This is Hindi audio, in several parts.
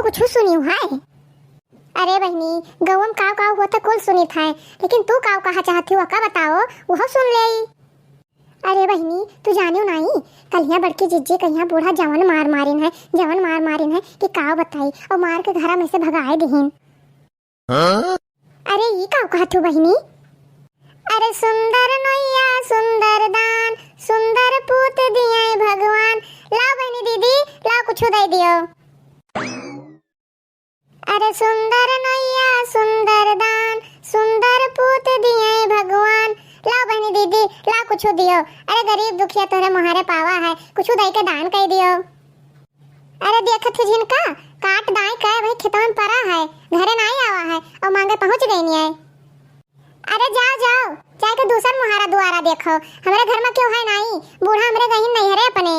कुछ सुनी है? अरे बहनी, गवम काव काव होता कुल सुनी था, लेकिन तू काव कहा चाहती हो का बताओ, वह सुन ले। अरे बहनी, तू जानियो नहीं, कलिया बड़की जिज्जी कहिया बूढ़ा जवन मार मारिन है कि काव बताई और मार के घरा में से भगाए दिहिन। अरे ये काव कहत हो बहनी? अरे सुंदर नैया सुंदर दान, सुंदर पूत दिए भगवान। लाओ बहनी दीदी, लाओ कुछ दे दियो। अरे सुंदर नैया सुंदर दान, सुंदर पूत दिए भगवान। लाओ बहनी दीदी, लाओ कुछ दियो। अरे गरीब दुखिया तोरे मुहारे पावा है, कुछ दे के दान कर दियो। अरे देखत हो जिनका काट दाई कह भाई खेतवन परा है, घरे नहीं आवा है और मांगे पहुंच गई नहीं है। अरे जाओ जाओ, जाके दूसर मुहारा दुआरा देखो, हमारे घर में क्यों है नहीं, बूढ़ा हमरे गहीन नहीं हरे अपने।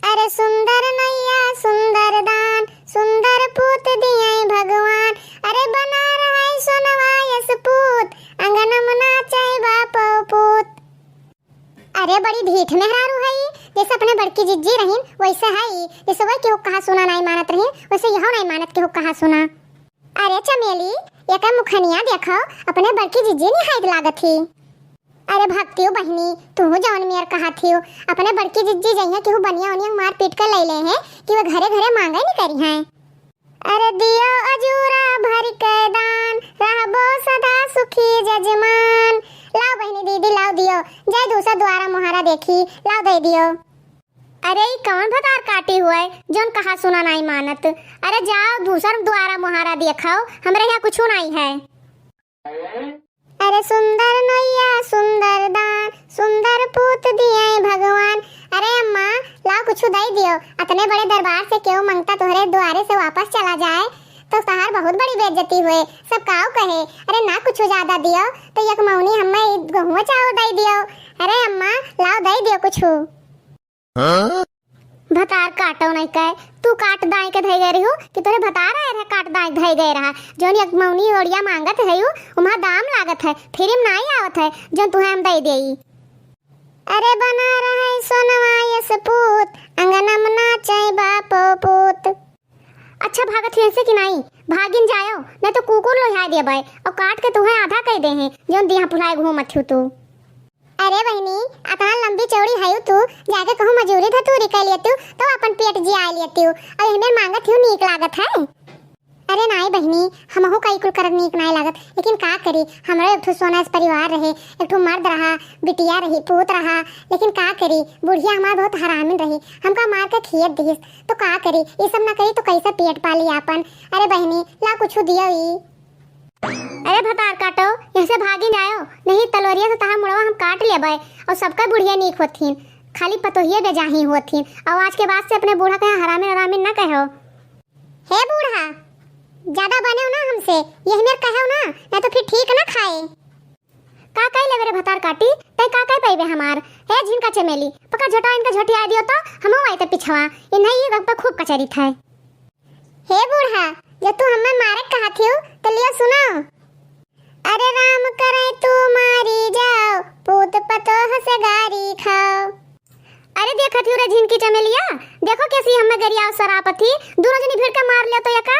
अरे सुंदर नैया सुंदर दान, सुंदर पूत दिए भगवान। अरे बना रहा है सोनवा यस पूत, अंगन मना चाहे बाप पूत। अरे बड़ी ढीठ मेहरारू है, जैसे अपने बड़की जिज्जी रहीन वैसे है, जैसे वही केहू कहा सुना नहीं मानत रहीन वैसे यहो नहीं मानत केहू कहा सुना। अरे चमेली, एक मुखनिया देखो, अपने बड़की जिज्जी नहीं हाइद लागत थी। अरे भक्तियो बहनी, तू जवन मेयर कहा थी, अपने बड़की जिज्जी जइया केहू बनिया उनिया मार पीट कर ले ले हैं कि वो घरे घरे मांगे नहीं करी हैं। अरे दियो अजूरा भर के दान, रहबो सदा सुखी जजमान। लाओ बहनी दीदी, लाओ दियो, जय दूसरा द्वारा मुहारा देखी, लाओ दे दियो। अरे कौन भतार काटी हुआ है जोन कहा सुना नहीं मानत? अरे जाओ दूसर द्वारा मुहारा दिखाओ, हमरे यहाँ कुछ नहीं है। अरे सुंदर नैया सुंदर दान, सुंदर पूत दिए भगवान। अरे अम्मा, लाओ कुछ दे दियो, इतने बड़े दरबार से क्यों मांगता, तोहरे द्वारे से वापस चला जाए तो तहार बहुत बड़ी बेइज्जती हुए, सब काव कहे। अरे ना कुछ ज्यादा दियो तो एक मौनी हमें गहुआ चावल दे दियो। अरे अम्मा, लाओ दे दियो कुछ। भतार काटो नहीं कहे, तू काट दाई के धई गई रही हो कि तोरे भतार आए रहे काट दाई धई गए रहा। जोन एक मौनी ओड़िया मांगत है उमा दाम लागत है, फिर नहीं आवत है जोन तुहे हम दे देई। अरे बना रहा है सोनवा यस पूत, अंगना में नाचे बाप पूत। अच्छा भागत है ऐसे कि नहीं, भागिन जायो नहीं तो कुकुर लोहा दे भाई और काट के तुम्हें आधा कह दे हैं जोन दिया पुलाए घूमत हो तू। अरे बहनी, इतना लंबी चौड़ी है तू, जाके कहूँ मजूरी धतूरी कर लेती तो अपन पेट जिया लेती और हमें मांगत हूँ नीक लागत है। अरे नहीं बहनी, हमहु कई कुल करत नीक नहीं लागत, लेकिन का करी, हमारे एक ठो सोना परिवार रहे, एक ठो मर्द रहा, बिटिया रही, पूत रहा, लेकिन का करी, बुढ़िया हमार बहुत हरामिन रही, हमका मार के खियत दिस तो का करी, ये सब ना करी तो कैसे पेट पाली अपन। अरे बहनी, ला कुछ दियो ई। अरे भतार काटो, यहाँ से भागी जाओ, नहीं तलवरिया से तहार मुड़वा हम काट लेबै और सबका बुढ़िया नीक होथिन, खाली पतोहिए बेजाही होथिन। और आज के बाद से अपने बूढ़ा कहे हरामिन हरामिन ना कहो। हे बूढ़ा, ज्यादा बने हो ना हमसे, यही मेरे कहो ना, नहीं तो फिर ठीक ना खाए। का कह ले मेरे भतार काटी, तय का कह पाइबे हमार। हे झिनका चमेली, पका झटा इनका झटिया दियो तो हमहु आइते पिछवा, ये नहीं ये गप्पा खूब कचरी था। हे बूढ़ा, जब तू हमें मारे कहा थी तो लियो सुनो। अरे राम करे तू मारी जाओ, पूत पतोह से गारी खाओ। अरे देखा थी रे झिनकी चमेलिया, देखो कैसी हमें गरिया सरापथी, दोनों जनी भिड़ के मार लिया तो यका।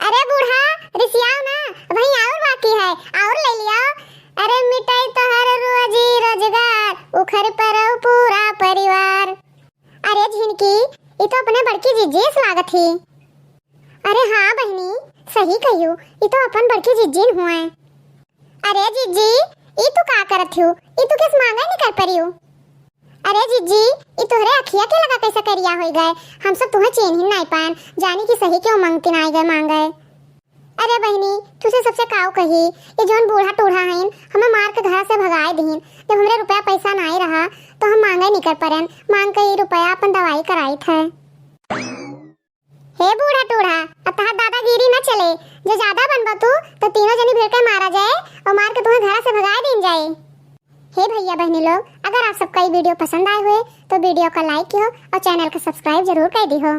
अरे बूढ़ा, रिसियाओ ना, वहीं और बाकी है, और ले लियो। अरे मिटाई तो हर रोजी रोजगार, उखर पर पूरा परिवार। अरे झिनकी, ये तो अपने बड़की जिज्जी लागत थी। अरे हाँ बहनी, सही कहियो, ये तो अपन बड़की जिज्जीन हुए। अरे जिज्जी, ये तू का करत हो, ये तू किस मांगा नहीं कर परियो। अरे जिज्जी, ये तोहरे अखिया के लगा कैसे करिया हो गए, हम सब तुम्हें चैन ही नहीं पान, जानी कि सही क्यों मांगती नहीं गए मांगे। अरे बहनी, तुझे सबसे काव कही, ये जोन बूढ़ा टूढ़ा हैं हमें मार के घर से भगाए दीन, जब हमरे रुपया पैसा नहीं रहा तो हम मांगे नहीं कर परन, मांग के ये रुपया अपन दवाई कराई थे। हे बूढ़ा टूढ़ा, अब तहार दादागिरी न चले, जो ज्यादा बनबा तू तो तीनों जनी भिड़ के मारा जाए और मार के तुम्हें घर से भगा दीन जाए। हे भैया बहनी लोग, अगर आप सबका ये वीडियो पसंद आए हुए तो वीडियो को लाइक कियो और चैनल को सब्सक्राइब जरूर कर दियो।